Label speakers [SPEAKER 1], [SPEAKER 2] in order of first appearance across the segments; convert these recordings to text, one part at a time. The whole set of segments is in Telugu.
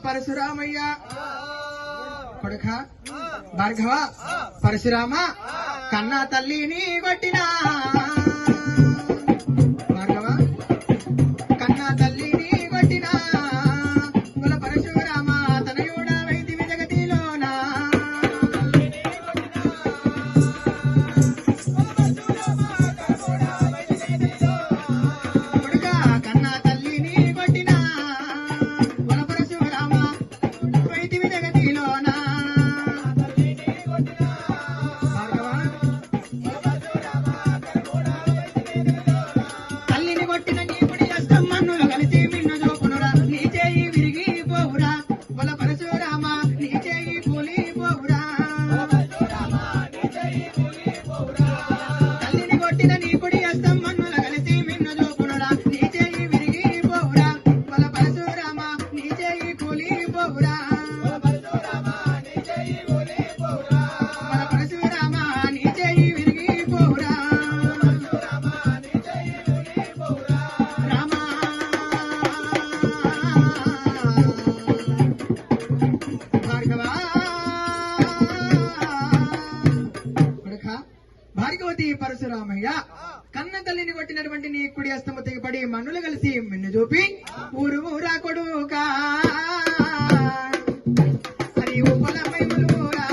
[SPEAKER 1] పరశురామయ్య కొడుక భార్గవ పరశురామ కన్నా తల్లిని కొట్టినా భార్గవ కన్నా తల్లిని కొట్టినా కుల పరశురామ తనయుడ వైదివి జగతిలోనా కొడుక కన్నా తల్లిని కొట్టినా కుల పరశురామ వైదివి జగతిలోనా తల్లిని కొట్టిన నీ కుడి హస్తం మన్నులు కలిసి మిన్ను చూపునురా నీ చేయి విరిగి పోవురా కుల పరశురామ నీ చేయి కూలిపోవురా తల్లిని కొట్టిన నీ కుడి హస్తం మన్నులు కలిసి మిన్ను చూపునురా నీ చేయి విరిగి పోవురా కుల పరశురామ నీ చేయి కూలిపోవురా కుల పరశురామ నీ చేయి విరిగి పోవురా రామ భార్గవ కొడుక భార్గవతి పరశురామయ్య కన్న తల్లిని కొట్టినటువంటి నీ కుడి హస్తము తెగిపడి మన్నులు కలిసి మిన్ను చూపి ఊరు ఊరా కొడుకా హరి ఉపలమై ములురా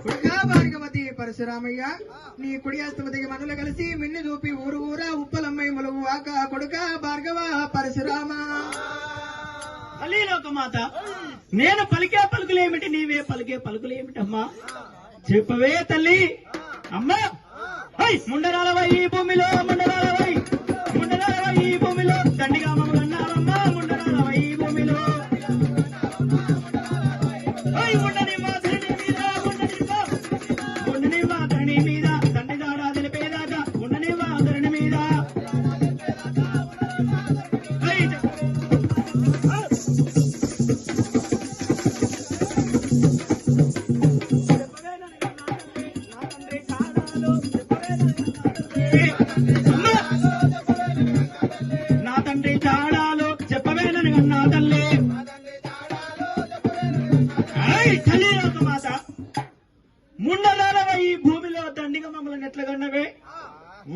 [SPEAKER 1] కొడుక భార్గవతి పరశురామయ్య నీ కుడి హస్తము తెగి మన్నులు కలిసి మిన్ను చూపి ఊరు ఊరా ఉప్పలమ్మై ములుగు ఆక కొడుక భార్గవ పరశురామ
[SPEAKER 2] లోకమాత నేను పలికే పలుకులేమిటి నీవే పలికే పలుకులేమిటి అమ్మా చెప్పవే తల్లి అమ్మా ముండరాలవై ఈ భూమిలో ముండరాలవై ఈ భూమిలో దండిగా మమ్మల్ని ముండరాలవై ఈ భూమిలో ఉండని మాధుని మీద ఉండని మాధుని మీద తండ్రి దాడా తెలిపేదాకా ఉండని మాధుని మీద నా తండ్రి చాడాలో చెప్పవేనని నా తల్లి తల్లి లోకమాత ముండరాలవ ఈ భూమిలో దండిగా మమ్మల్ని ఎట్లా కన్నవే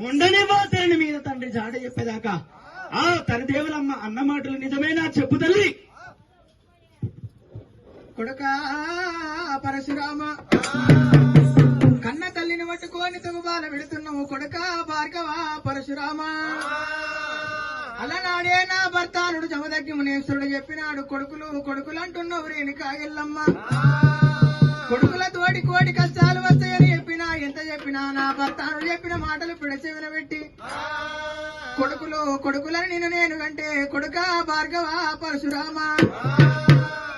[SPEAKER 2] ఉండని మాత్రని మీద తండ్రి జాడ చెప్పేదాకా ఆ తనదేవులమ్మ అన్న మాటలు నిజమేనా చెప్పు తల్లి
[SPEAKER 1] కొడుక పరశురామ కన్న తల్లిని పట్టుకొని తగుబాల వెళుతున్నావు కొడుక భార్గవ పరశురామ అలనాడే నా భర్తానుడు జమదగ్గి మునేశ్వరుడు చెప్పినాడు కొడుకులు అంటున్నావు రేణుకా ఎల్లమ్మ కొడుకుల తోటి కోటి కష్టాలు వస్తాయని చెప్పినా ఎంత చెప్పినా నా భర్తానుడు చెప్పిన మాటలు పిడచెవిన పెట్టి కొడుకులని నేను కంటే కొడుక భార్గవ పరశురామ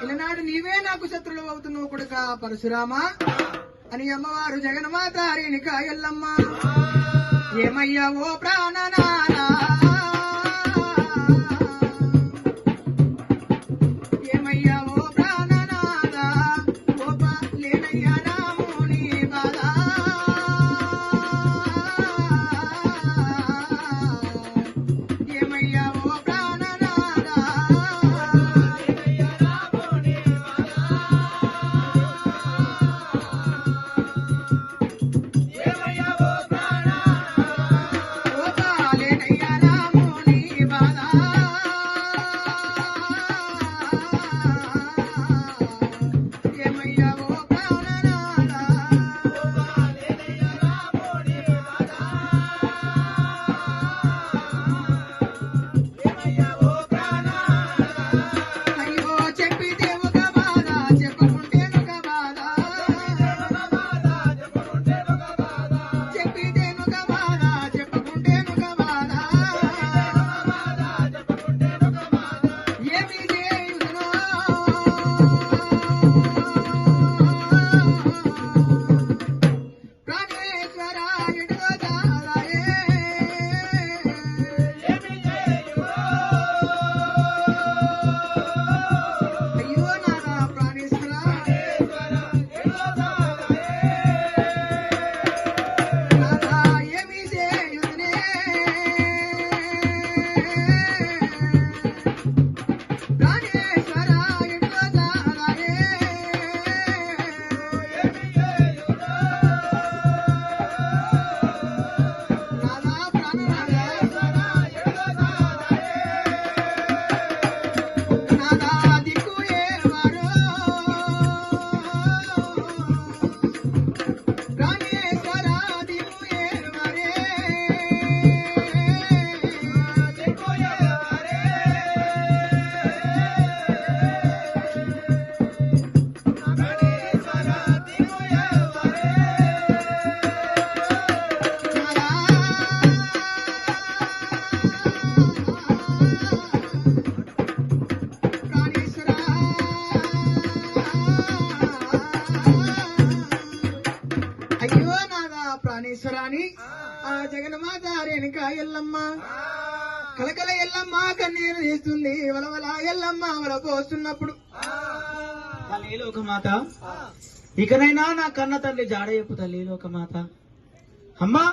[SPEAKER 1] ఇలనాడు నీవే నాకు శత్రులు అవుతున్నావు కొడుక పరశురామ అని అమ్మవారు జగన్మాత రేణుకా ఎల్లమ్మ ఏమయ్యా ఓ ప్రాణనాథా ఏమయ్యా ఓ ప్రాణనాథా లేనయ్యా రాముని బాధ ఏమయ్యా ఓ ప్రాణనాథా లేనయ్యా కలకల ఎల్లమ్మ కన్నీరు తీస్తుంది వలవల ఎల్లమ్మ వల పోస్తున్నప్పుడు
[SPEAKER 2] తల్లి లోకమాత ఇకనైనా నా కన్న తండ్రి జాడ చెప్పు తల్లి లోకమాత అమ్మా